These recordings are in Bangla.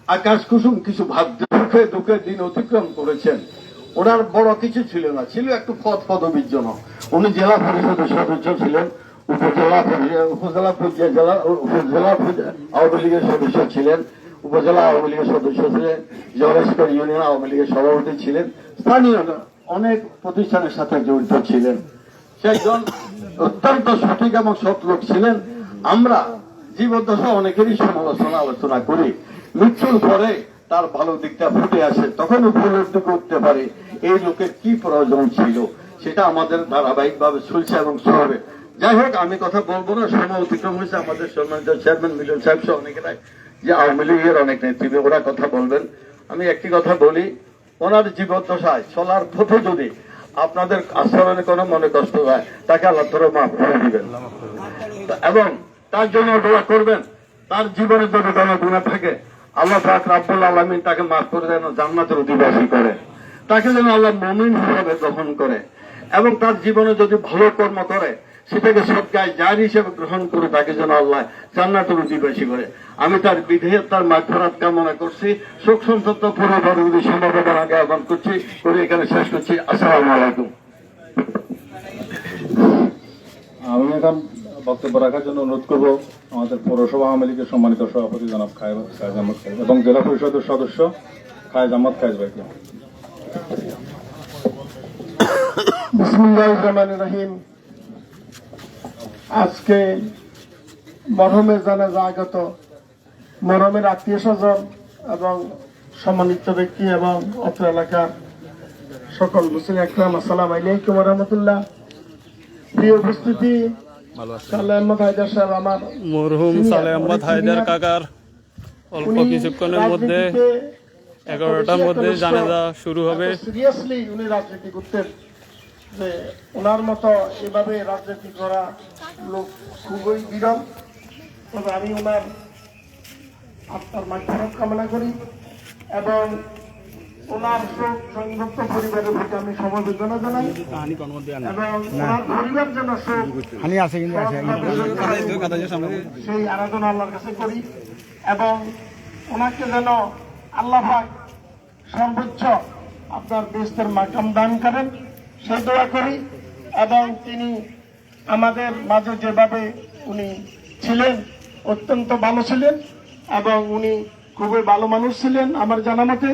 আকাশ কুসুম কিছু ভাবতে দুঃখের দিন অতিক্রম করেছেন। ওনার বড় কিছু ছিল না, ছিল একটু পদবীর জন্য। উনি জেলা পরিষদের সদস্য ছিলেন, উপজেলা আওয়ামী লীগের সদস্য ছিলেন, উপজেলা আওয়ামী লীগের সদস্য ছিলেন, জলেশ্বর ইউনিয়ন আওয়ামী লীগের সভাপতি ছিলেন, স্থানীয় অনেক প্রতিষ্ঠানের সাথে জড়িত ছিলেন। সে একজন অত্যন্ত সঠিক এবং সৎ লোক ছিলেন। আমরা জীবদ্দশা অনেকেরই সমালোচনা আলোচনা করি, মৃত্যুর পরে তার ভালো দিকটা ফুটে আসে, তখন উপলব্ধি করতে পারি এই লোকের কি প্রয়োজন ছিল। সেটা আমাদের ধারাবাহিক ভাবে চলছে এবং চলবে। যাই হোক, আমি কথা বলবো না, সময় অতিক্রম হয়েছে। আমাদের সম্মানিত চেয়ারম্যান মিলন সাহেব সহ অনেকেরাই যে আওয়ামী লীগের অনেক নেতৃত্ব, ওরা কথা বলবেন। আমি একটি কথা বলি, ওনার জীবদ্দশায় চলার পথে যদি আপনাদের আচরণে কোনো মনে কষ্ট হয়, তাকে আল্লাহ তাআলা মাফ করে দিবেন এবং তার জন্য দোয়া করবেন। তার জীবনে যদি কোনো গুনাহ থাকে, আল্লাহ পাক রব্বুল আলামিন তাকে মাফ করে দেন, জান্নাতের অধিবাসী করে, তাকে যেন আল্লাহ মুমিন হিসেবে গ্রহণ করে এবং তার জীবনে যদি ভালো কর্ম করে সেটাকে সদকায়ে জারি হিসেবে গ্রহণ করে তাকে যেন আল্লাহ জান্নাতের অধিবাসী করে। আমি তার বিধেয়ক, তার মাগফিরাত কামনা করছি। শোক সন্তপ্ত পরিবারগুলি সমবেদনা জ্ঞাপন করছি, করে এখানে শেষ করছি। আসসালামু আলাইকুম। আমি এখন বক্তব্য রাখার জন্য অনুরোধ করব আমাদের পৌরসভা আওয়ামী লীগের সম্মানিত সভাপতি জনাব খায়েজ আহমদ খায়েজ এবং জেলা পরিষদের সদস্য খায়েজ আহমদ খায়েজ ভাইকে। বিসমিল্লাহির রহমানির রহিম। আজকে মরহুমের জানাজা আগত মরহুমের আত্মীয় স্বজন এবং সম্মানিত ব্যক্তি এবং অত্র এলাকার সকল মুসলিম একরাম, আসসালামু আলাইকুম ওয়া রাহমাতুল্লাহ। প্রিয় উপস্থিতি, সালেহ আহমদ হায়দার সাহেব, আমার মরহুম সালেহ আহমদ হায়দার কাকার অল্প কিছুক্ষণের মধ্যে 11টার মধ্যে জানাজা শুরু হবে। সিরিয়াসলি উনি রাজনীতি করতেন, যে ওনার মতো এভাবে রাজনীতি করা লোক খুবই বিরল। তবে আমি ওনার আত্মার মাগফিরাত কামনা করি এবং ওনার শোক সংযুক্ত পরিবারের প্রতি আমি সমবেদনা জানাই এবং ওনার পরিবার যেন শোক সেই আরাধনা আল্লাহর কাছে করি এবং ওনাকে যেন আল্লাহ পাক সর্বোচ্চ আপনার বেহেশতের মাকাম দান করেন সেই দোয়া করি। এবং তিনি আমাদের মাঝে যেভাবে উনি ছিলেন, অত্যন্ত ভালো ছিলেন এবং উনি খুবই ভালো মানুষ ছিলেন। আমার জানা মতে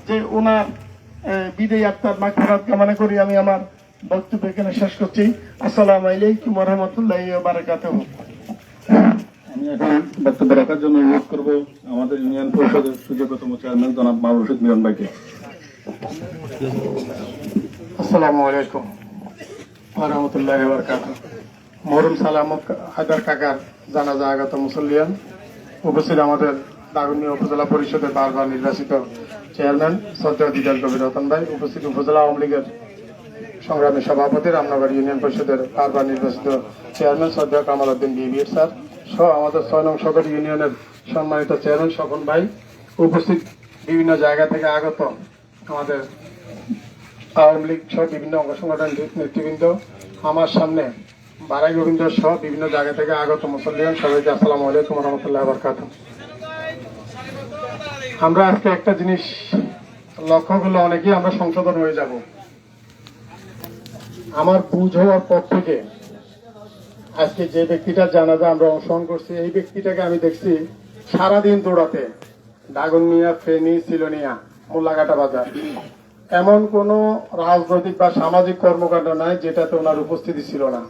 যে ওনার বিদায়ী আত্মার মাগফিরাত কামনা করি আমি আমার বক্তব্য এখানে শেষ করছি। আসসালামু আলাইকুম ওয়া রাহমাতুল্লাহি ওয়া বারাকাতুহু। আমি এখন বক্তব্য রাখার জন্য অনুরোধ করব আমাদের ইউনিয়ন পরিষদের সুযোগ্যতম চেয়ারম্যান জনাব মাহবুব রশিদ মিলন ভাইকে। আসসালামু আলাইকুম ওয়া রাহমাতুল্লাহি ওয়া বারাকাতুহু। মরহুম সালেহ আহমদ হায়দার কাকার জানাজা আগত মুসল্লিয়ান, উপস্থিত আমাদের দাগনভূঞা উপজেলা পরিষদের বারবার নির্বাচিত চেয়ারম্যান শ্রদ্ধেয় দিদার কবির রতন ভাই, উপস্থিত উপজেলা আওয়ামী লীগের সংগ্রামী সভাপতি রামনগর ইউনিয়ন পরিষদের বারবার নির্বাচিত চেয়ারম্যান শ্রদ্ধেয় কামাল উদ্দিন বিবিএর স্যার সহ আমাদের 6 নং সদর ইউনিয়নের সম্মানিত চেয়ারম্যান স্বপন ভাই, উপস্থিত বিভিন্ন জায়গা থেকে আগত আমাদের আওয়ামী লীগ সহ বিভিন্ন অঙ্গ সংগঠন নেতৃবৃন্দ, আমার সামনে বারাই গোবিন্দ সহ বিভিন্ন জায়গা থেকে আগত মুসল্লিয়ান, সবাইকে আসসালামু আলাইকুম ওয়া রাহমাতুল্লাহি ওয়া বারাকাতুহু। আমরা আজকে একটা জিনিস লক্ষ্য করলে অনেকেই আমরা সংশোধন হয়ে যাব। আমার বুঝ হওয়ার পর থেকে আজকে যে ব্যক্তিটার জানাজা আমরা অংশগ্রহণ করছি, এই ব্যক্তিটাকে আমি দেখছি সারাদিন দৌড়াতে দাগনভূঞা, ফেনী, সিলোনিয়া, মোল্লাঘাটা বাজার। এমন কোন রাজনৈতিক বা সামাজিক কর্মকাণ্ড নাই যেটাতে ওনার উপস্থিতি ছিল না।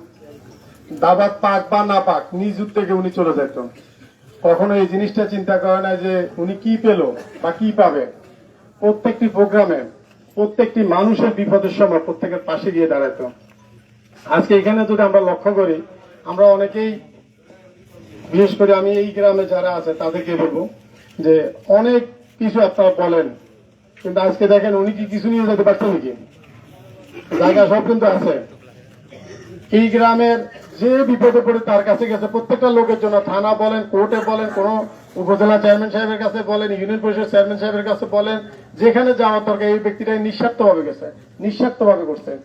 দাবাত পাক বা না পাক, নিজ উদ্যোগে উনি চলে যেত। কখনো এই জিনিসটা চিন্তা করে না যে উনি কি পেল বা কি পাবে। প্রত্যেকটি প্রোগ্রামে প্রত্যেকটি মানুষের বিপদের সময় প্রত্যেকের পাশে গিয়ে দাঁড়াতো। আজকে এখানে যদি আমরা লক্ষ্য করি, আমরা অনেকেই, বিশেষ করে আমি এই গ্রামে যারা আছে তাদেরকে বলবো যে অনেক কিছু আপনারা বলেন, কিন্তু আজকে দেখেন উনি কি কিছু নিয়ে যেতে পারছেন নাকি? জায়গা সব কিন্তু আছে। এই গ্রামের যে বিপদে পড়ে তার কাছে গেছে, প্রত্যেকটা লোকের জন্য, থানা বলেন, কোর্টে বলেন, কোন উপজেলা চেয়ারম্যান সাহেবের কাছে বলেন, ইউনিয়ন পরিষদ চেয়ারম্যান সাহেবের কাছে বলেন, যেখানে যাওয়ার দরকার এই ব্যক্তিটা নিঃস্বার্থভাবে গেছে, নিঃস্বার্থভাবে করছেন।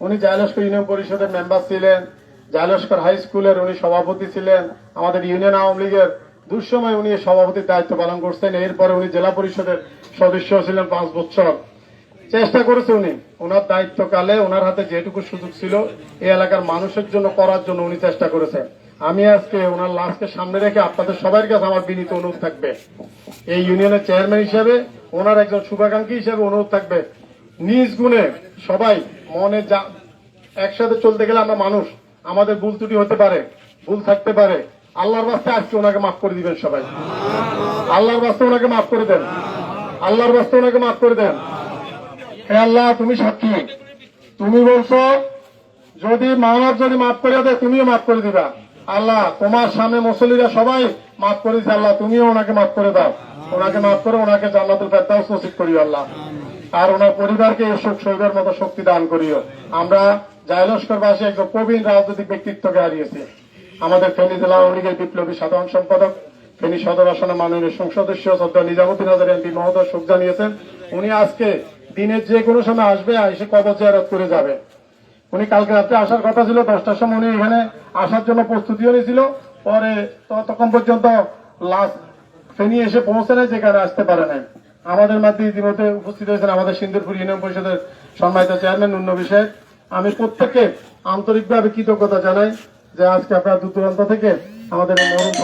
উনি জায়লস্কর ইউনিয়ন পরিষদের মেম্বার ছিলেন, জায়লস্কর হাই স্কুলের উনি সভাপতি ছিলেন, আমাদের ইউনিয়ন আওয়ামী লীগের দুঃসময় উনি সভাপতির দায়িত্ব পালন করছেন। এরপরে উনি জেলা পরিষদের সদস্য ছিলেন 5 বছর। চেষ্টা করেছে উনি ওনার দায়িত্বকালে ওনার হাতে যেটুকু সুযোগ ছিল এই এলাকার মানুষের জন্য করার জন্য উনি চেষ্টা করেছেন। আমি আজকে ওনার লাশকে সামনে রেখে আপনাদের সবার কাছে আমার বিনীত অনুরোধ থাকবে, এই ইউনিয়নের চেয়ারম্যান হিসেবে ওনার একজন শুভাকাঙ্ক্ষী হিসেবে অনুরোধ থাকবে, নিজ গুণে সবাই মনে একসাথে চলতে গেলে আমরা মানুষ, আমাদের ভুল ত্রুটি হতে পারে, ভুল থাকতে পারে। আল্লাহর বাস্তে আজকে ওনাকে মাফ করে দিবেন সবাই। আল্লাহর বাস্তে ওনাকে মাফ করে দেন, আল্লাহর বাস্তে ওনাকে মাফ করে দেন। হে আল্লাহ, তুমি সাক্ষী, তুমি বলছো যদি মানব যদি মাফ করে দেয় তুমিও মাফ করে দিবা। আল্লাহ, তোমার সামনে মুসল্লিরা সবাই মাফ করেছে, আল্লাহ তুমিও ওনাকে মাফ করে দাও, ওনাকে মাফ করে ওনাকে জান্নাতুল ফেরদাউস নসিব করিও আল্লাহ। আর ওনার পরিবারকে এই সুখ শৈবের মতো শক্তি দান করিও। আমরা জায়লস্করবাসী একজন প্রবীণ রাজনৈতিক ব্যক্তিত্বকে হারিয়েছি। আমাদের ফেনী জেলা আওয়ামী লীগের বিপ্লবী সাধারণ সম্পাদক, ফেনী সদর আসনের মাননীয় সংসদ সদস্য শ্রদ্ধা নিজামুদ্দিন হাজার এমপি মহোদয় শোক জানিয়েছেন। উনি আজকে দিনের যে কোনো সময় আসবে, এসে কবর জিয়ারত করে যাবে। উনি কালকে রাত্রে আসার কথা ছিল, 10টার সময় উনি এখানে আসার জন্য প্রস্তুতিও নিয়েছিল। পরে ততক্ষণ পর্যন্ত লাস্ট ফেনী এসে পৌঁছে নেয়, যেখানে আসতে পারে নাই। আমাদের মধ্যে ইতিমধ্যে উপস্থিত হয়েছেন আমাদের সিন্দুরপুর ইউনিয়ন পরিষদের সম্মানিত চেয়ারম্যান উন্নয়ন বিষয়ক। আমি প্রত্যেককে আন্তরিকভাবে কৃতজ্ঞতা জানাই যে আজকে আপনারা দূর দূরান্ত থেকে আমাদের মরুম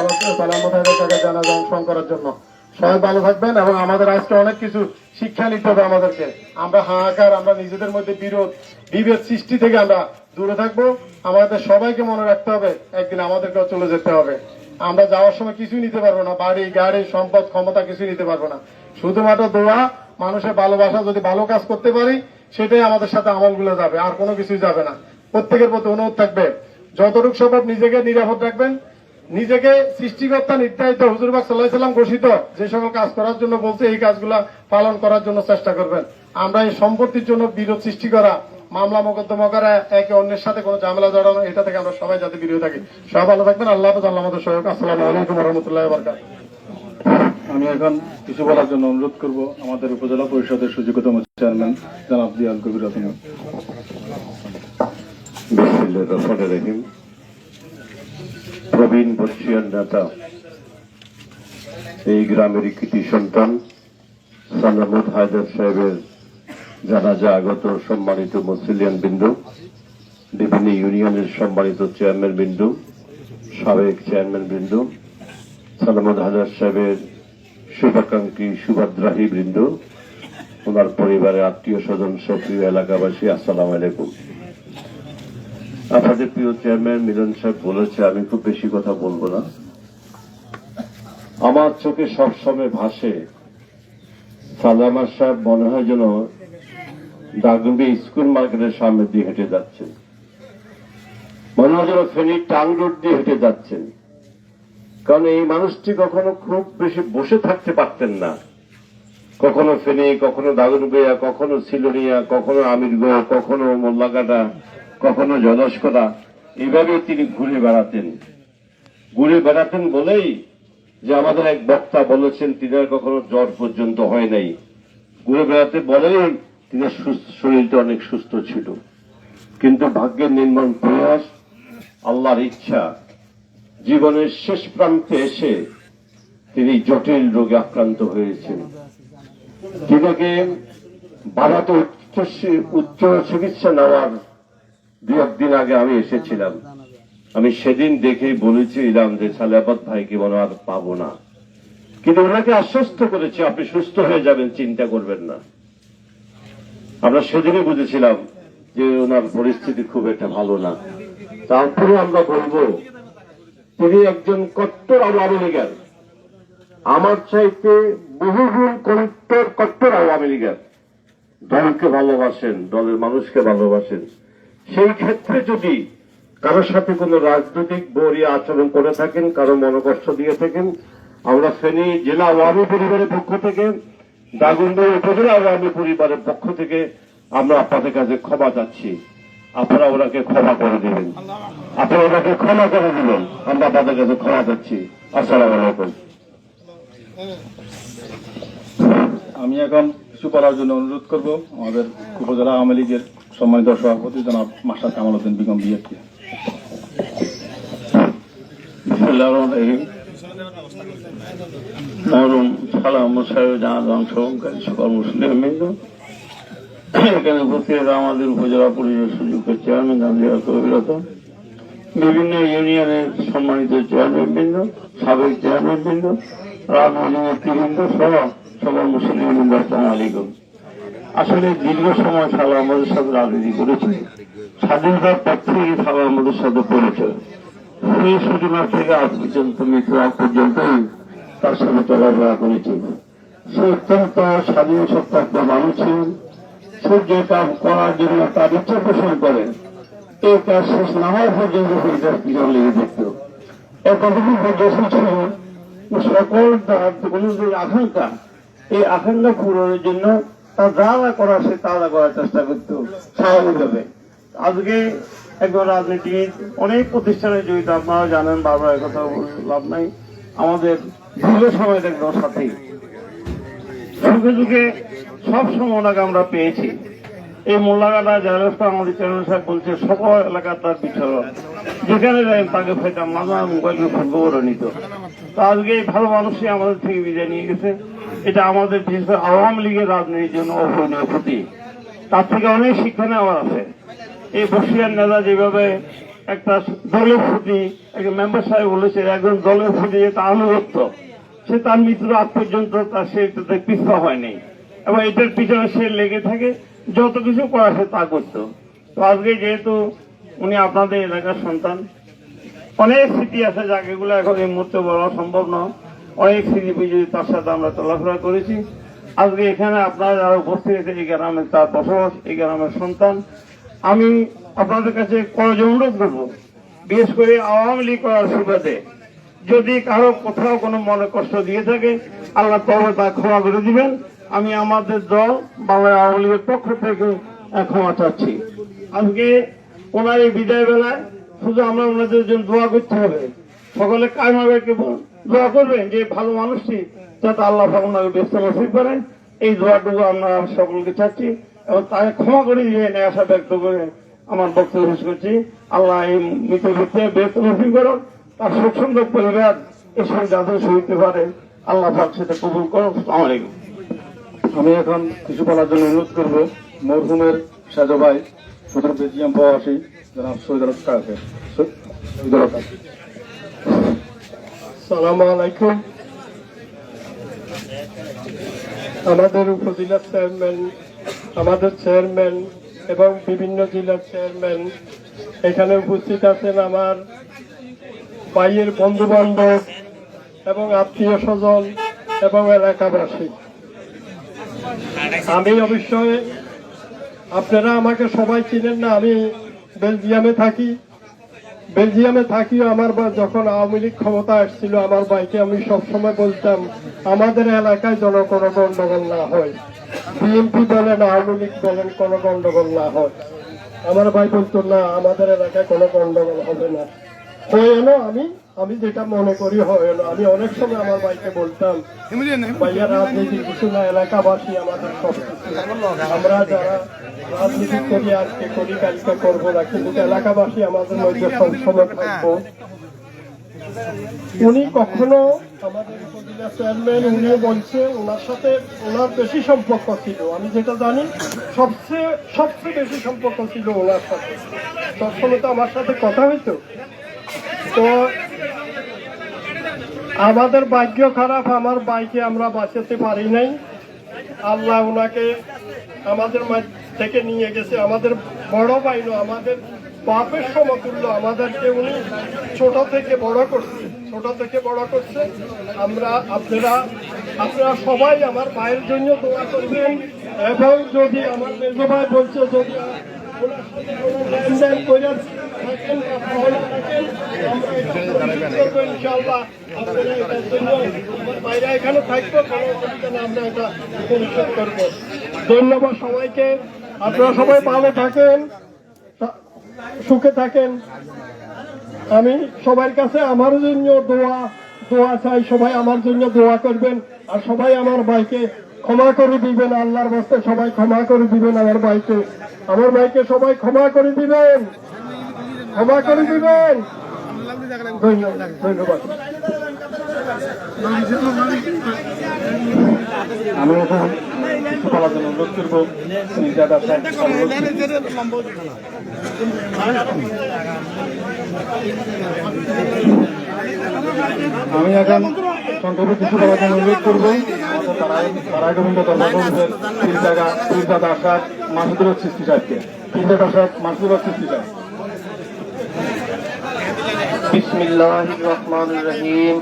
জানাজা অংশগ্রহণ করার জন্য। সবাই ভালো থাকবেন এবং আমাদের আজকে অনেক কিছু শিক্ষা নিতে হবে আমাদেরকে। আমরা হাহাকার, আমরা নিজেদের মধ্যে বিভেদ সৃষ্টি থেকে আমরা দূরে থাকবো। আমাদের সবাইকে মনে রাখতে হবে একদিন আমাদেরকেও চলে যেতে হবে। আমরা যাওয়ার সময় কিছুই নিতে পারবো না, বাড়ি গাড়ি সম্পদ ক্ষমতা কিছুই নিতে পারবো না। শুধুমাত্র দোয়া, মানুষের ভালোবাসা, যদি ভালো কাজ করতে পারি সেটাই আমাদের সাথে আমলগুলো যাবে, আর কোনো কিছুই যাবে না। প্রত্যেকের প্রতি অনুরোধ থাকবে যতটুকু সম্ভব নিজেকে নিরাপদ রাখবেন, নিজেকে সৃষ্টিকর্তা নির্ধারিত হুজুরবাগ সাল্লাল্লাহু আলাইহি ওয়াসাল্লাম ঘোষিত যে সকল কাজ করার জন্য বলছে এই কাজগুলা পালন করার জন্য চেষ্টা করবেন। আমরা এই সম্পত্তির জন্য বিরোধ সৃষ্টি করা, মামলা মোকদ্দমা করা, একে অন্যের সাথে কোনো ঝামেলা জড়ানো, এটা থেকে আমরা সবাই যাতে বিরত থাকি। সবাই ভালো থাকবেন। আল্লাহ হাফেজ। আল্লাহ আমাদের সহায়ক। আসসালামু আলাইকুম ওয়া রাহমাতুল্লাহি ওয়া বারাকাতুহু। আমি এখন কিছু বলার জন্য অনুরোধ করব আমাদের উপজেলা পরিষদের সুযোগ্যতম চেয়ারম্যান জনাব জিয়াউল কবির রতন। বিসমিল্লাহির রহমানির রহিম। প্রবীণ বর্ষীয়ান নেতা, এই গ্রামের কৃতি সন্তান সালামত হায়দার সাহেবের জানাজা আগত সম্মানিত মুসলিয়ান বিন্দু, বিভিন্ন ইউনিয়নের সম্মানিত চেয়ারম্যান বিন্দু, সাবেক চেয়ারম্যান বিন্দু, সালামত হায়দার সাহেবের শুভাকাঙ্ক্ষী শুভাদ্রাহী বৃন্দ, ওনার পরিবারের আত্মীয় স্বজন, সক্রিয় এলাকাবাসী, আসসালামু আলাইকুম। আপনাদের প্রিয় চেয়ারম্যান মিলন সাহেব বলেছে, আমি খুব বেশি কথা বলবো না। আমার চোখে সবসময় ভাসে সালামা সাহেব মনে হয় যেন দাগনবী স্কুল মার্কেটের সামনে দিয়ে হেঁটে যাচ্ছেন, মনে হয় যেন ফেনী টাং রোড দিয়ে হেঁটে যাচ্ছেন। কারণ এই মানুষটি কখনো খুব বেশি বসে থাকতে পারতেন না। কখনো ফেনী, কখনো দাগনবিয়া, কখনো সিলোনিয়া, কখনো আমিরগড়, কখনো মোল্লাকাটা, কখনো জলস্করা, এইভাবে তিনি ঘুরে বেড়াতেন বলেই যে আমাদের এক বক্তা বলেছেন তিনার কখনো জ্বর পর্যন্ত হয় নাই। ঘুরে বেড়াতে বলেই তিনার শরীরটা অনেক সুস্থ ছিল। কিন্তু ভাগ্যের নির্মম প্রয়াস, আল্লাহর ইচ্ছা, জীবনের শেষ প্রান্তে এসে তিনি জটিল রোগে আক্রান্ত হয়েছেন। তিনাকে বাধাতে উচ্চ চিকিৎসা নেওয়ার 2 দিন আগে আমি এসেছিলাম। আমি সেদিন দেখেই বলেছিলাম যে সালেহাবাদ ভাইকে মনে আর পাবো না, কিন্তু ওনাকে আশ্বস্ত করেছি আপনি সুস্থ হয়ে যাবেন, চিন্তা করবেন না। আমরা সেদিনই বুঝেছিলাম যে ওনার পরিস্থিতি খুব একটা ভালো না। তারপরে আমরা বলবো তিনি একজন কট্টর আওয়ামী লীগের, আমার চাইতে বহুগুণ কট্টর আওয়ামী লীগের। দলকে ভালোবাসেন, দলের মানুষকে ভালোবাসেন। সেই ক্ষেত্রে যদি কারোর সাথে কোনো রাজনৈতিক বরিয়া আচরণ করে থাকেন, কারো মনোকষ্ট দিয়ে থাকেন, আমরা ফেনী জেলা আওয়ামী পরিবারের পক্ষ থেকে, দাগনভূঞা উপজেলা আওয়ামী পরিবারের পক্ষ থেকে আমরা আপনাদের কাছে ক্ষমা চাচ্ছি। আপনারা ওনাকে ক্ষমা করে দিবেন, আপনারা ওনাকে ক্ষমা করে দিবেন। আমরা আপনাদের কাছে ক্ষমা চাচ্ছি। আসসালামু আলাইকুম। আমি এখন কিছু বলার জন্য অনুরোধ করব আমাদের উপজেলা আওয়ামী লীগের সম্মানিত সভাপতি জনাব মাস্টার কামাল উদ্দিন বেগম বিএফকে। বিসমিল্লাহির রহমানির রহিম। মরহুম সালাম সাহেব জানাজা অংশগ্রহণকারী সকল মুসলিমবৃন্দ, এখানে উপস্থিত আমাদের উপজেলা পরিষদ সুযোগ্য চেয়ারম্যান গান্ধীরা কবিরত, বিভিন্ন ইউনিয়নের সম্মানিত চেয়ারম্যানবৃন্দ, সাবেক চেয়ারম্যানবৃন্দ, রাজনৈতিক নেতৃবৃন্দ সহ সকল মুসলিমবৃন্দ, আসসালামু আলাইকুম। আসলে দীর্ঘ সময় সালা আমাদের সাথে রাজনীতি করেছে। স্বাধীনতার পর থেকে সালা আমাদের সাথে পরিচয়, সেই সূচনা থেকে আজ পর্যন্ত মৃত্যু আগ পর্যন্তই তার সাথে চলাফেরা করেছে। সে অত্যন্ত স্বাধীন সত্তা একটা মানুষ ছিলেন। সে যে কাজ করার জন্য তার ইচ্ছা পোষণ করেন, এই কাজ শেষ না হওয়া পর্যন্ত সেই কাজ পিছনে লেগে দেখত। এর কতটুকু পর্যন্ত ছিল সকল তার যে আকাঙ্ক্ষা, এই আকাঙ্ক্ষা পূরণের জন্য তার যা যা করার সে তা করার চেষ্টা করত স্বাভাবিকভাবে। আজকে একজন রাজনীতিবিদ, অনেক প্রতিষ্ঠানে জড়িত, আপনারা জানেন, বারবার কথা লাভ নাই। আমাদের দীর্ঘ সময়ের একদম সাথী, যুগে যুগে সব সময় ওনাকে আমরা পেয়েছি। এই মোল্লাঘাটা জয়লস্কর আমাদের চেয়ারম্যান সাহেব বলছে সকল এলাকার তার বিচরণ, যেখানে যাই তাকে ফেটাম, মাঝে মোবাইলে খবরও নিত। তো আজকে এই ভালো মানুষই আমাদের থেকে বিদায় নিয়ে গেছে। এটা আমাদের বিশেষ করে আওয়ামী লীগের রাজনীতির জন্য অপূরণীয় ক্ষতি। তার থেকে অনেক শিক্ষা নেওয়ার আছে। এই বসিয়ার নেতা যেভাবে একটা দলের প্রতি, একটা মেম্বার সাহেব বলেছে একজন দলের প্রতি এটা আনুগত্য, সে তার মৃত্যুর আগ পর্যন্ত তার সে পিছপা হয়নি এবং এটার পিছনে সে লেগে থাকে, যত কিছু করা সে তা করত। তো আজকে যেহেতু উনি আপনাদের এলাকার সন্তান, অনেক স্মৃতি আছে যাকেগুলো এখন এই মুহূর্তে বলা সম্ভব নয়। অনেক স্মৃতি বিজয়ী তার সাথে আমরা চলাফেরা করেছি। আজকে এখানে আপনারা যারা উপস্থিত আছে, এই গ্রামে তার বসবাস, এই গ্রামের সন্তান। আমি আপনাদের কাছে করজোড়ে অনুরোধ করবো, বিশেষ করে আওয়ামী লীগ করার সুবাদে যদি কারো কোথাও কোনো মনে কষ্ট দিয়ে থাকে, আল্লাহ তবে তা ক্ষমা করে দিবেন। আমি আমাদের দল বাংলা আওয়ামী লীগের পক্ষ থেকে ক্ষমা চাচ্ছি। আজকে ওনার এই বিদায় বেলায় শুধু আমরা ওনাদের জন্য দোয়া করতে হবে। সকলে কায়মাবে দোয়া করবেন যে ভালো মানুষটি যাতে আল্লাহ ওনাকে ব্যস্ত নসিব করেন, এই দোয়াটুকু আমরা সকলকে চাচ্ছি এবং তাকে ক্ষমা করে দিয়ে আশা ব্যক্ত করে আমার বক্তব্য শেষ করছি। আল্লাহ এই মৃত ব্যক্তিকে ব্যস্ত নসিব করুন, তার সুখ সুন্দর পরিবার এসব যাতে সইতে পারে, আল্লাহ পাক সেটা কবুল করুন। আসসালামু আলাইকুম। আমি এখন কিছু বলার জন্য অনুরোধ করবো মরহুমের সাজো ভাই সুদূর বেজিয়াম প্রবাসী জনাব শহীদুল কাকে। সালামু আলাইকুম। আমাদের উপজেলার চেয়ারম্যান, আমাদের চেয়ারম্যান এবং বিভিন্ন জেলার চেয়ারম্যান, এখানে উপস্থিত আছেন আমার ভাইয়ের বন্ধু বান্ধব এবং আত্মীয় স্বজন এবং এলাকাবাসী। আমি অবশ্যই, আপনারা আমাকে সবাই চিনেন না, আমি বেলজিয়ামে থাকি। বেলজিয়ামে থাকিও আমার যখন আওয়ামী লীগ ক্ষমতা আসছিল, আমার ভাইকে আমি সবসময় বলতাম আমাদের এলাকায় যেন কোনো গন্ডগোল না হয়, বিএনপি বলেন আওয়ামী লীগ বলেন কোনো গন্ডগোল না হয়। আমার ভাই বলতো না, আমাদের এলাকায় কোনো গন্ডগোল হবে না, হয় না। আমি যেটা মনে করি হয় না। আমি অনেক সময় আমার ভাইকে বলতাম, ভাইয়া রাজনীতি কিছু না, এলাকাবাসী আমাদের সব কিছু। আমরা যারা রাজনীতি করি, আজকে করি কালকে করবো না, কিন্তু এলাকাবাসী আমাদের মধ্যে সবসময় থাকবো। উনি কখনো আমাদের উপজেলা চেয়ারম্যান, উনি বলছে ওনার সাথে ওনার বেশি সম্পর্ক ছিল, আমি যেটা জানি সবচেয়ে বেশি সম্পর্ক ছিল ওনার সাথে। সবসময় তো আমার সাথে কথা হইতো। তো আমাদের ভাগ্য খারাপ, আমার ভাইকে আমরা বাঁচাতে পারি নাই। আল্লাহ ওনাকে আমাদের থেকে নিয়ে গেছে। আমাদের বড় ভাই নয়, আমাদের বাপের সমতুল্য। আমাদেরকে উনি ছোট থেকে বড় করছে। আপনারা সবাই আমার ভাইয়ের জন্য দোয়া করবেন। এবং যদি আমার মেজ ভাই বলছে যদি লেনদেন করে থাকেন বা পাওনা থাকেন, আমরা ইনশাআল্লাহ আপনারা এটার জন্য আমার বাইরে এখানে থাকবো, কোনো অসুবিধা না, আমরা এটা পরিশোধ করবো। ধন্যবাদ সবাইকে। আপনারা সবাই ভালো থাকেন, সুখে থাকেন। আমি সবার কাছে আমার জন্য দোয়া চাই, সবাই আমার জন্য দোয়া করবেন। আর সবাই আমার ভাইকে ক্ষমা করে দিবেন, আল্লাহর বাস্তে সবাই ক্ষমা করে দিবেন। আমার ভাইকে সবাই ক্ষমা করে দিবেন। ধন্যবাদ। আমি এখন কিছু বলার জন্য অনুরোধ করবো মির্জাদা সাহেব আমি এখন সংক্ষেপে কিছু বলার জন্য অনুরোধ করবো তারাই গোবিন্দ ধর্মপুরের পীরজাদা সাহেব মাসুদুর হক চিশতি সাহেবকে পীরজাদা সাহেব মাসুদুর হক চিশতি সাহেব। বিসমিল্লাহির রহমানির রহিম।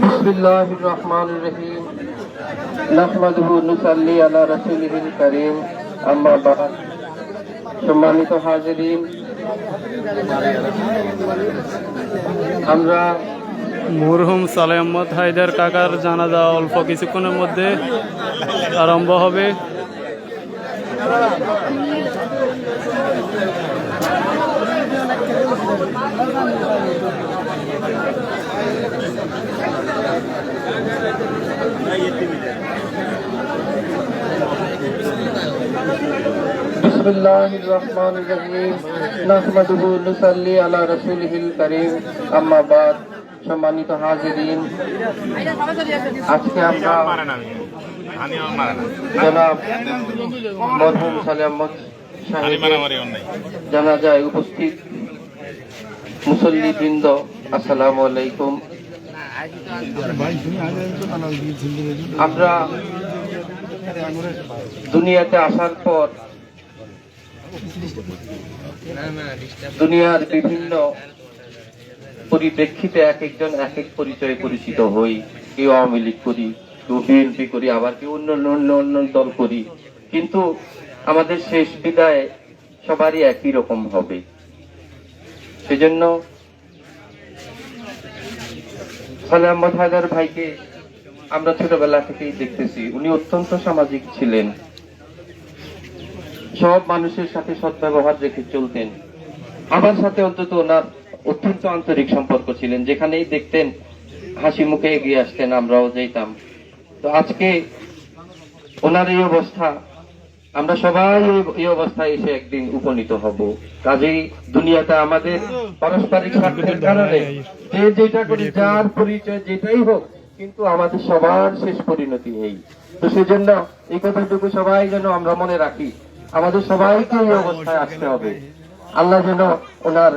বিসমিল্লাহির রহমানির রহিম। নাহমাদুহু নুসাল্লি আলা রাসূলিহিল কারীম, আম্মা বা'দ। সম্মানিত হাজিরিন, আমরা মরহুম সালেহ আহমদ হায়দার কাকার জানাজা অল্প কিছুক্ষণের মধ্যে আরম্ভ হবে। বিসমিল্লাহির রহমানির রহিম। নাহমাদুহু নুসাল্লি আলা রাসূলিহিল কারীম, আম্মা বা'দ। সম্মানিত হাজিরিন, আজকে আমরা জনাব মরহুম সালেহ আহমদ সাহেবের জানাজায় উপস্থিত মুসল্লিবৃন্দ, আসসালামু আলাইকুম। আমরা দুনিয়াতে আসার পর দুনিয়ার বিভিন্ন পরিপ্রেক্ষিতে এক একজন এক এক পরিচয়ে পরিচিত হই। কেউ আওয়ামী লীগ করি, কেউ বিএনপি করি, আবার কেউ অন্য দল করি, কিন্তু আমাদের শেষ বিদায় সবারই একই রকম হবে। সেজন্য সালেহ আহমদ হায়দার ভাইকে আমরা ছোটবেলা থেকেই দেখতেছি। উনি অত্যন্ত সামাজিক ছিলেন, সব মানুষের সাথে সদ্ব্যবহার রেখে চলতেন। আমার সাথে অন্তত ওনার অত্যন্ত আন্তরিক সম্পর্ক ছিলেন, যেখানেই দেখতেন হাসি মুখে এগিয়ে আসতেন, আমরাও যেতাম। তো আজকে ওনার এই অবস্থা, আমরা সবাই এই অবস্থায় এসে একদিন উপনীত হব। কাজেই দুনিয়াতে আমাদের পারস্পরিক স্বার্থের কারণে যে যেটা করি, যার পরিচয় যেটাই হোক, কিন্তু আমাদের সবার শেষ পরিণতি এই। তো সেজন্য এই কথাটুকু সবাই যেন আমরা মনে রাখি, আমাদের সবাইকে এই অবস্থায় আসতে হবে। আল্লাহ যেন ওনার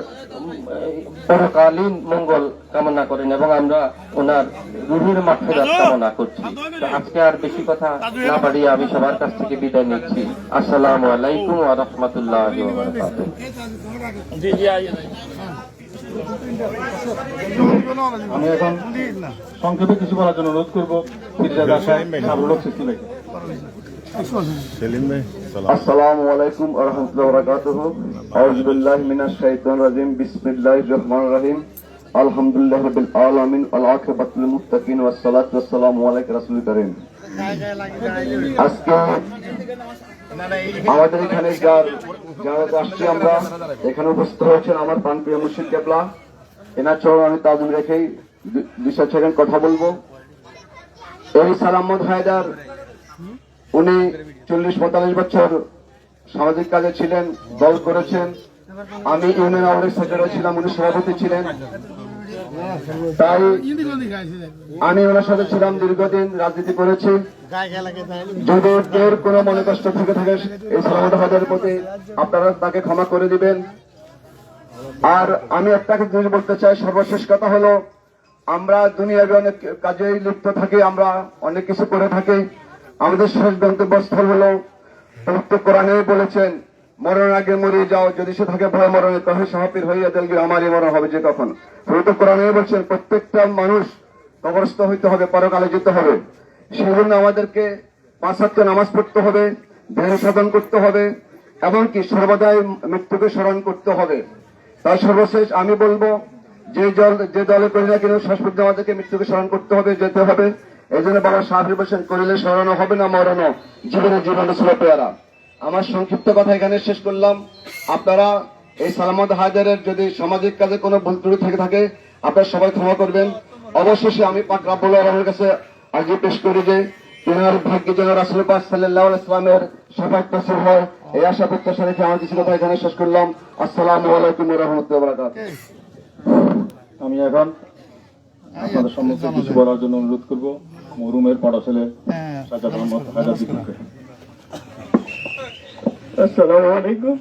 পরকালীন মঙ্গল কামনা করেন এবং আমরা ওনার রুহের মাগফিরাত কামনা করছি। তো আজকে আর বেশি কথা না বাড়িয়ে আমি সবার কাছ থেকে বিদায় নিচ্ছি। আসসালামু আলাইকুম ওয়া রাহমাতুল্লাহি ওয়া বারাকাতুহু। আমি এখন সংক্ষেপে কিছু বলার জন্য অনুরোধ করবো পীরজাদা সাহেব শাহরুল হক চিশতি ভাইকে। আসসালামু আলাইকুম ওয়া রাহমাতুল্লাহি ওয়া বারাকাতুহু। আউযু বিল্লাহি মিনাশ শাইতানির রাজিম। বিসমিল্লাহির রহমানির রহিম। আলহামদুলিল্লাহি রাব্বিল আলামিন ওয়াল আকিবাতু লিল মুত্তাকিন ওয়াস সালাতু ওয়াস সালামু আলাইকা রাসূলুল কারীম। আজকে আমাদের এখানে যারা আসছি, আমরা এখানে উপস্থিত হয়েছেন আমার প্রাণপ্রিয় মুর্শিদ কেবলা। এনার চরণ আমি তাজিম রেখেই 2 সেকেন্ড কথা বলবো। এই সালেহ আহমদ হায়দার, উনি 40-45 বছর সামাজিক কাজে ছিলেন, দল করেছেন। আমি ইউনিয়ন আওয়ামী লীগ সেক্রেটারি ছিলাম, উনি সভাপতি ছিলেন। তাই আমি ওনার সাথে ছিলাম, দীর্ঘদিন রাজনীতি করেছি। যদি এর কোনো মনে কষ্ট থেকে থাকে এই সালেহ আহমদ হায়দারের প্রতি, আপনারা তাকে ক্ষমা করে দিবেন। আর আমি একটা জিনিস বলতে চাই, সর্বশেষ কথা হলো, আমরা দুনিয়ার অনেক কাজেই লিপ্ত থাকি, আমরা অনেক কিছু করে থাকি। আমাদের শেষ গন্তব্যস্থল হলো, পবিত্র কোরআনে বলেছেন, মরণ আগে মরিয়ে যাও, যদি সে থাকে ভয় মরণে, তবে সাহাপীর হইয়া দেখবে আমারই মরণ হবে যে কখন। পবিত্র কোরআনে বলছেন প্রত্যেকটা মানুষ কবরস্থ হইতে হবে, পরকালে যেতে হবে। সেই জন্য আমাদেরকে 5 ওয়াক্ত নামাজ পড়তে হবে, ধ্যান সাধন করতে হবে, এমনকি সর্বদাই মৃত্যুকে স্মরণ করতে হবে। তাই সর্বশেষ আমি বলবো, যে দলে করি না কেন, শেষ পর্যন্ত আমাদেরকে মৃত্যুকে স্মরণ করতে হবে, যেতে হবে। এই জন্য বাবা সাহেব বলছেন, করিলে স্মরণ হবে না মরণ, জীবনে ছিল পেয়ারা। আমার সংক্ষিপ্ত কথা এখানে শেষ করলাম। আপনারা এই সালেহ আহমদ হায়দারের যদি সামাজিক কাজে কোনো ভুল ত্রুটি থেকে থাকে, আপনারা সবাই ক্ষমা করবেন। অবশেষে আমি পাক রব্বুল আলামিনের কাছে আজকে পেশ করি যে তিনার ভাগ্যে যেন রাসূল পাক সাল্লাল্লাহু আলাইহি ওয়াসাল্লামের শাফাআত নসিব হয়, এই আশা প্রত্যাশা রেখে আমার কিছু কথা এখানে শেষ করলাম। আসসালামু আলাইকুম ওয়া রাহমাতুল্লাহি ওয়া বারাকাতুহু। আমি এখন আপনাদের সম্মুখে কিছু বলার জন্য অনুরোধ করব মরহুমের বড় ছেলে সাজ্জাদ আহমদ হায়দার বিপুলকে। আসসালামু আলাইকুম।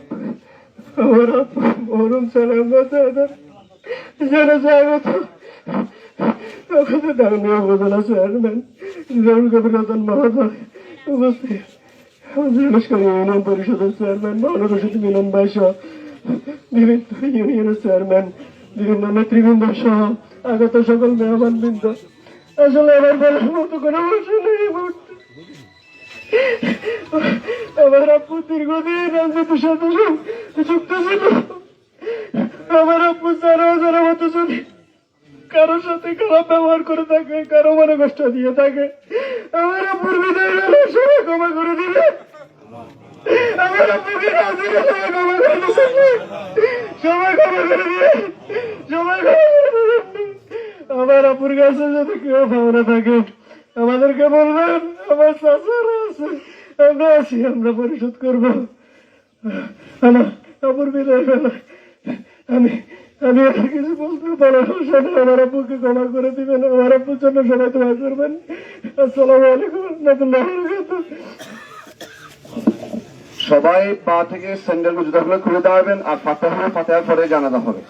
আমার মরহুম সালাম যারা স্বাগত আমাদের দারুণীয় উপজেলা চেয়ারম্যান রিজাউল কবির হাসান মহোদয় উপস্থিত, জনস্কর ইউনিয়ন পরিষদের চেয়ারম্যান মাওলানা রশিদ মিলন ভাই সহ বিভিন্ন ইউনিয়নের চেয়ারম্যান, বিভিন্ন নেতৃবৃন্দ সহ আগত সকল মেহমানবৃন্দ। আসলে আমার বলার মতো কোনো ভাষা নেই এই মুহূর্তে। আমার আব্বু দীর্ঘদিন রাজনীতির সাথে যুক্ত ছিল। আমার আব্বু যারা মতো যদি কারোর সাথে খারাপ ব্যবহার করে থাকে, কারো মনে কষ্ট দিয়ে থাকে, আমার আব্বুর বিদায় হলে সবাই ক্ষমা করে দিবে। আমার আব্বুকে রাজি সবাই ক্ষমা করে দিবে, সবাই ক্ষমা করে দিবে, সবাই ক্ষমা করে দিবে। আমার আব্বুর কাছে যদি কেউ ভাবনা থাকে আমাদেরকে বলবেন, আমার চাচারা আছে, আমরা আছি, আমরা পরিশোধ করবো। আমার আব্বুর বিদায় বেলা আমি আর কিছু বলতে বলার ভাষা নেই। আমার আব্বুকে ক্ষমা করে দিবেন, আমার আব্বুর জন্য সবাই দোয়া করবেন। আসসালামু আলাইকুম ওয়া রাহমাতুল্লাহি ওয়া বারাকাতুহু। সবাই পা থেকে স্যান্ডেল জুতাগুলো খুলে দাঁড়াবেন আর ফাতিহার পরে জানাজা হবে।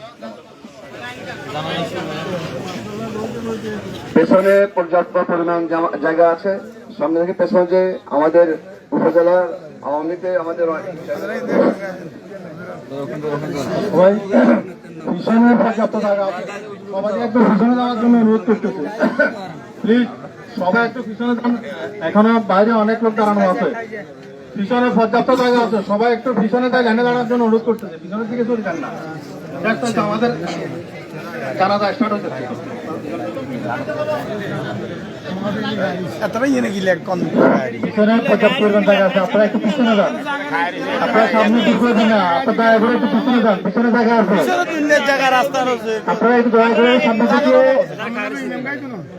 পেছনে পর্যাপ্ত পরিমাণ জায়গা আছে, সামনে থেকে পেছনে যে আমাদের উপজেলার আওয়ামী লীগে আমাদের সবাই পিছনে পর্যাপ্ত জায়গা আছে, সবাইকে একটু পিছনে যাওয়ার জন্য অনুরোধ করতেছে। প্লিজ সবাই একটু পিছনে যান, এখনো বাইরে অনেক লোক দাঁড়ানো আছে, পিছনে পর্যাপ্ত জায়গা আছে, সবাই একটু পিছনে তাই লাইনে দাঁড়ানোর জন্য অনুরোধ করতেছে। পিছনের দিকে চলে যান না, আমাদের জানাজা স্টার্ট হচ্ছে। পিছনে পর্যাপ্ত পরিমাণ জায়গা আছে, আপনারা একটু পিছনে যান, আপনারা সামনে দিক করে দিন না, আপনারা দয়া করে একটু পিছনে যান, পিছনে জায়গা আছে, আপনারা একটু দয়া করে সামনে দিকে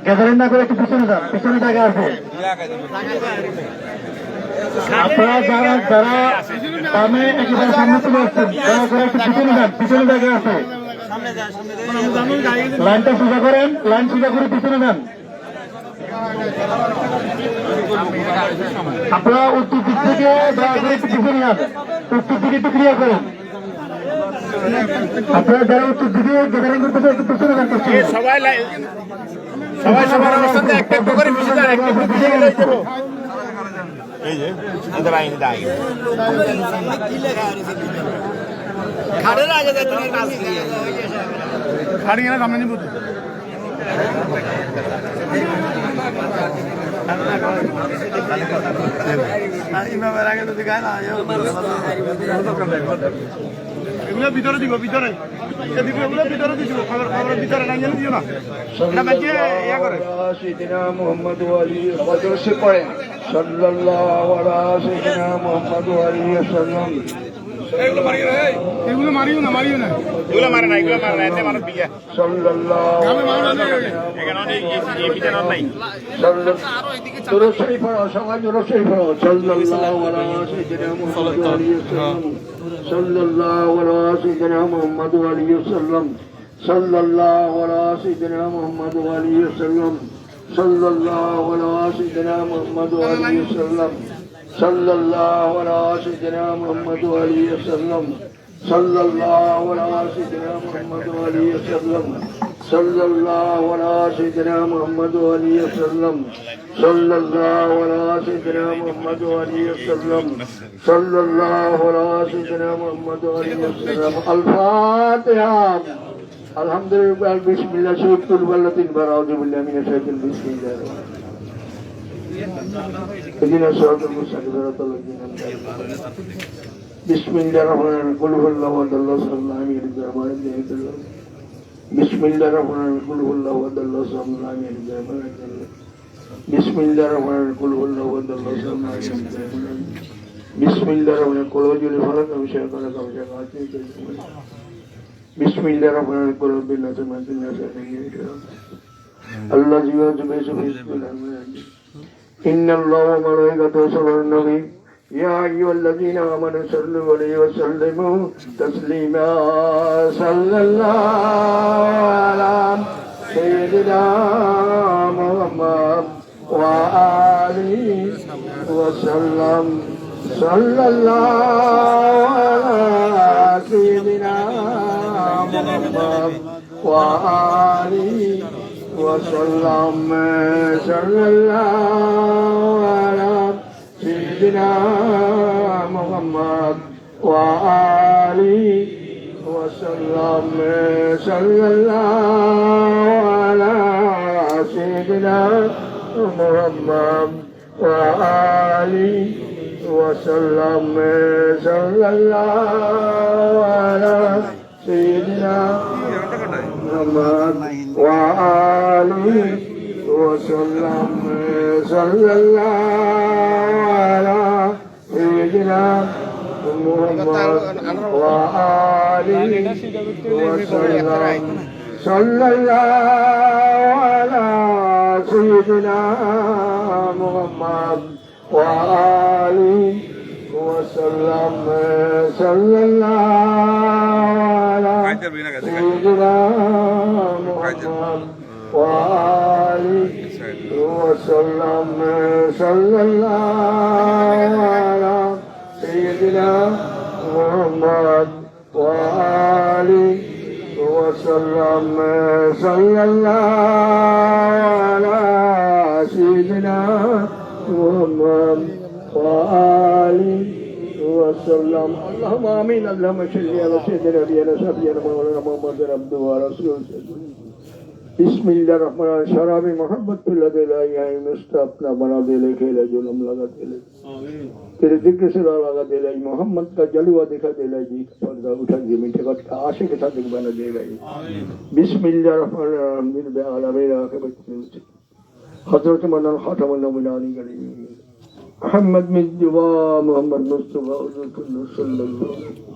গ্যাদারিং না করে একটু পিছনে যান, পিছনে জায়গা আছে। আপনারা যারা বামে একেবারে সামনে চলে আসছেন, দয়া করে একটু পিছনে যান, পিছনে জায়গা আছে। লাইনটা সোজা করেন, লাইন সোজা করে পিছনে যান। আপনারা উত্তর দিক থেকে দয়া করে একটু পিছনে যান, উত্তর দিকে একটু ক্লিয়ার করেন। আপনারা যারা উত্তর দিকে গ্যাদারিং করতেছে একটু পিছনে যান। সবাই সবার অবস্থান একটা করে পিছনে যান, একটা করে পিছনে যাবো। এই যে আমাদের আইন দাই খাড়ের আগে যাই তুমি কাজ করিয়ে খাড়ি না সামনে নিব ইমামের আগে যদি গায় না এগুলো ভিতরে দিব, ভিতরে এগুলো ভিতরে দিছো, খবর ভিতরে না জানি দিও না, এটা বাজে ইয়া করে সাইয়েদনা মুহাম্মদ আলী হযরত পড়েন সাল্লাল্লাহু আলা সাইয়েদনা মুহাম্মদ আলী সাল্লাম। এগুলো মারিও না, এগুলো মারিও না, মারিও না, এগুলো মারে না, এগুলো মারে না, এতে মানুষ বিয়া সাল্লাল্লাহু আমি মারনা না, এখানে অনেক এই ভিতরে নাই সাল্লাল্লাহু দরুদ শরীফ পড়ো, সবাই দরুদ শরীফ পড়ো। সাল্লাল্লাহু আলা সাইয়েদনা মুহাম্মদ আলী সাল্লাম, সাল্লাল্লাহু আলা সাইয়েদনা মুহাম্মদ আলী সাল্লাম, সাল্লাল্লাহু আলা সাইয়েদনা মুহাম্মদ আলী সাল্লাম, সাল্লাল্লাহু আলা সাইয়েদনা মুহাম্মদ আলী সাল্লাম, সাল্লাল্লাহু আলা সাইয়েদনা মুহাম্মদ আলী সাল্লাম, সাল্লাল্লাহু আলা সাইয়েদনা মুহাম্মদ আলী সাল্লাম, সাল্লাল্লাহু আলা সাইয়েদনা মুহাম্মদ আলী সাল্লাম, সাল্লাল্লাহু আলা সাইয়েদনা মুহাম্মদ আলী সাল্লাম, সাল্লাল্লাহু আলা সাইয়েদনা মুহাম্মদ আলী সাল্লাম। আল ফাতিহা। আলহামদুলিল্লাহ, বিসমিল্লাহ শরীফ তুলবাল্লাহ তিনবার আউযু বিল্লাহি মিনাশ শাইতানির বিসমিল্লাহির ইহদিনাস সিরাতাল মুস্তাকিম সিরাতাল লাযিনা আন'আমতা আলাইহিম বিসমিল্লাহির রহমানির রহিম কুল হুয়াল্লাহু আহাদ আল্লাহু সামাদ লাম ইয়ালিদ ওয়া লাম ইউলাদ ওয়া লাম বিসমিল্লাহির রহমানির রহিম কুল হুয়াল্লাহু আহাদ আল্লাহু সামাদ লাম ইয়ালিদ ওয়া লাম ইউলাদ ওয়া লাম বিসমিল্লাহির রহমানির রহিম কুল হুয়াল্লাহু আহাদ আল্লাহু সামাদ লাম ইয়ালিদ ওয়া লাম বিসমিল্লাহির রহমানির কুল ওয়াজুল ফালাক ওয়া শায়াতানা কাওয়াতি বিসমিল্লাহির রহমানির রহিম কুল বিল্লাহি মাতিন নাস আল্লাযী ইয়াজুবিসু বিসমিল্লাহির إن الله وملائكته يصلون على النبي يا أيها الذين آمنوا صلوا عليه وسلموا تسليما صلى الله على سيدنا محمد وآله وسلم صلى الله على سيدنا محمد وآله وسلم صلى الله على سيدنا محمد وآله وسلم صلى الله على سيدنا محمد وآله وسلم صلى الله على سيدنا محمد وآله وسلم صلى الله على سيدنا محمد وآله وسلم صلى الله على سيدنا محمد وآله وسلم صلى الله على سيدنا محمد وآله وسلم صلى الله على سيدنا محمد وآله وسلم صلى الله على سيدنا محمد وآله وسلم اللهم آمين اللهم صل على سيدنا نبينا سيدنا مولانا محمد عبده ورسوله بسم الله الرحمن الرحيم شرابي محبت पिला दे ला यहाँ मुस्ता अपना बना दे ले खेला जुलम लगा दे ले तेरे दिक्कत से लगा दे ले मोहम्मद का जलवा दिखा दे ले जी पर्दा उठा जी मीठे का आशे के साथ दिख बना दे गई बिस्मिल्लाह रहमान रहीम बे आलमीन के बच्चे हजरत मनल खातमुन नबीयानी गली मोहम्मद में जुवा मोहम्मद मुस्तफा सल्लल्लाहु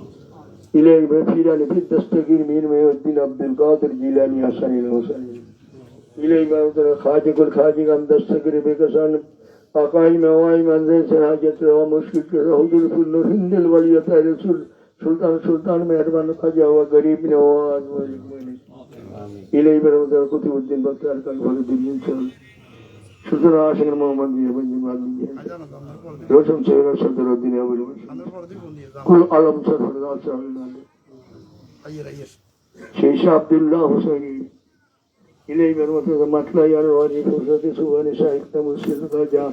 إليه بفيران في الدستقير من الدين عبد القادر جيلاني حسن الحسين إليه بفيران خاجة كل خاجة عن دستقير بكسان أقاي مواي منزل سراجة روا مشكل كرهود الفنور هند الولية رسول سلطان مهربان خاجة وغريب نواز إليه بفيران كتب الدين بكتار كان فرد الدين سلطان عاشق محمد بن جمال روشن سيرا صدر الدين أبو كل عالم صدر شيخ عبد الله حسين إليه برمته مطلع يرواني فرصة سواني شايخنا مسجد جا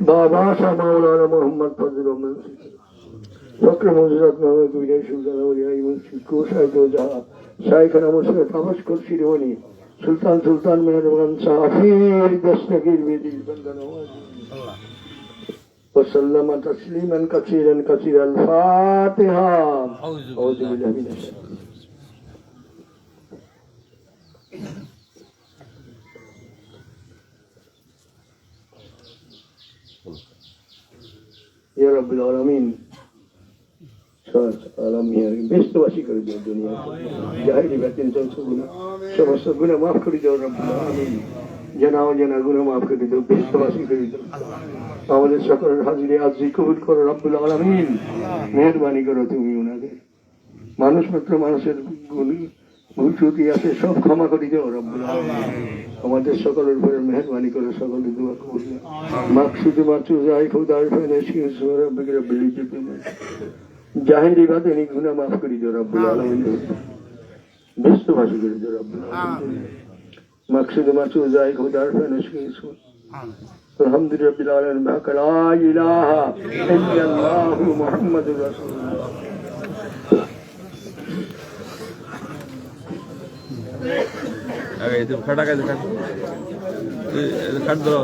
بابا شاہ مولانا محمد فضل منصور فقر مزرد محمد ویلے سلطان اولیاء منصور کو شاید ہو جا شايخنا مسجد تمشکر شیروانی سلطان مہربان سافیر دستگیر بیدی بندن وسلم تسلیما كثيرا الفاتحة أعوذ بالله من الشيطان يا رب العالمين عالم বেস্ট বাসী করে দিও দুনিয়া জাহিলি বাতিল জনসগুনা সমস্ত গুনাহ মাফ করে দাও রব্বুল আলামিন জানা গুনাহ মাফ করে দাও বেস্ট বাসী করে দাও আমাদের সকলের হাজিরে আজই কবুল করো রব্বুল আলামিন মেহেরবানি করো তুমি ওনাদের মানুষ মাত্র মানুষের ভুল ত্রুটি আছে সব ক্ষমা করে দাও রব্বুল আলামিন আমাদের সকলের উপরে মেহেরবানি করো সকলে দোয়া কবুল মাকসুদ মাতু যাই খোদার ফেনেছি রব্বিক রব্বিল ইজ্জতি জাহিলি বাতিনি গুনাহ মাফ করে দাও রব্বুল আলামিন বেস্ট বাসী করে দাও রব্বুল আলামিন মাকসুদ মাতু যাই খোদার ফেনেছি الحمد لله رب العالمين لا إله إلا الله محمد رسول الله ಇದು ಖಡಕ ಖಡ್ದು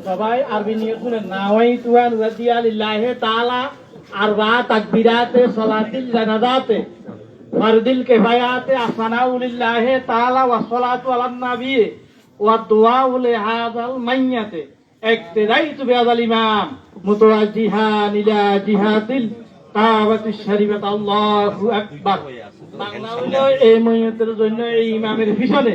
সবাই আরবি নিয়ে শুনেন নাওয়াইতু আন ওয়াদিয়া লিল্লাহি তাআলা আরবা তাকবীরাতে সালাতিল জানাজাতে ফরদিল কিফায়াতে আসনাউ লিল্লাহি তাআলা ওয়া সালাতু আলান নবী ওয়া দুআউ লিহাযাল মাইয়াতে ইক্তিদাইতু বিহাযাল ইমাম মুতাওয়াজ্জিহান ইলা জিহাতিল কাবাতিশ শরীফাত আল্লাহু আকবার বাংলা হলো এই মাইয়াতের জন্য এই ইমামের পিছনে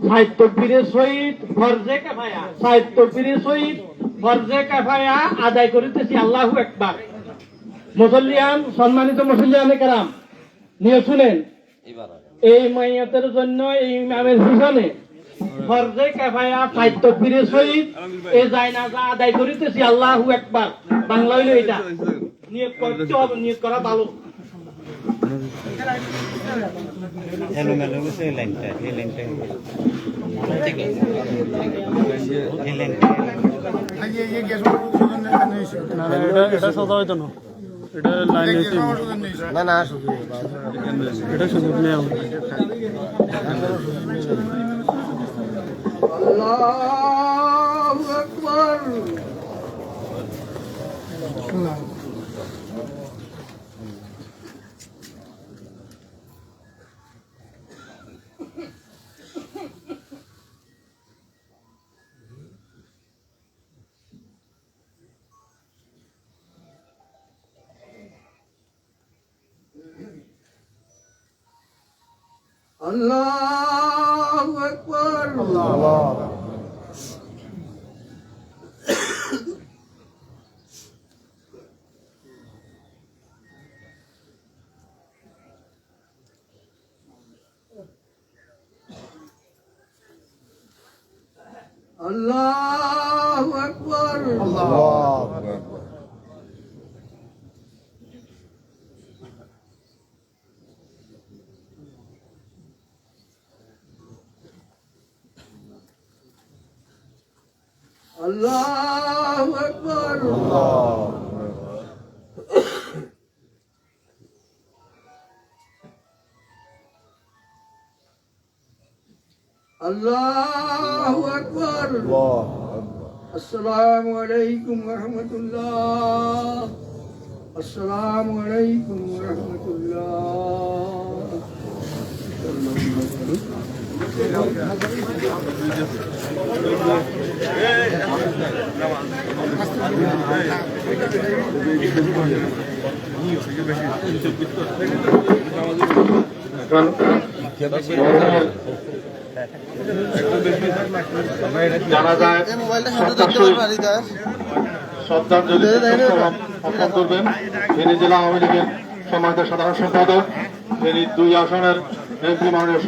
সাহিত্য পীরের সহিত ফরজে কাফায়া, সাহিত্য পীরের সহিত ফরজে কাফায়া আদায় করিতেছি। আল্লাহু আকবার। মুসল্লিয়ান, সম্মানিত মুসল্লিয়ান কেরাম, নিয়ে শুনেন, এই মাইয়াতের জন্য এই ইমামের পিছনে ফরজে কাফায়া সাহিত্য পীরের সহিত এই জায়নাজা আদায় করিতেছি। আল্লাহু আকবার। বাংলা হইল এটা, নিয়োগ করতে হবে, নিয়োগ করা ভালো। এলোমেলো গেছে এই লাইনটা, এই লাইনটা এটা সোজা হইতো না, এটা লাইন এটা সুযোগ নেই। আল্লাহু আকবার। আল্লাহু আকবার। আল্লাহু আকবার। আল্লাহু আকবার। আল্লাহু আকবার। আসসালামু আলাইকুম ওয়া রাহমাতুল্লাহ। আসসালামু আলাইকুম ওয়া রাহমাতুল্লাহ। জানাজায় শ্রদ্ধাঞ্জলি অর্পণ করবেন ফেনী জেলা আওয়ামী লীগের সম্মানিত সাধারণ সম্পাদক, ফেনী 2 আসনের এমপি মাননীয়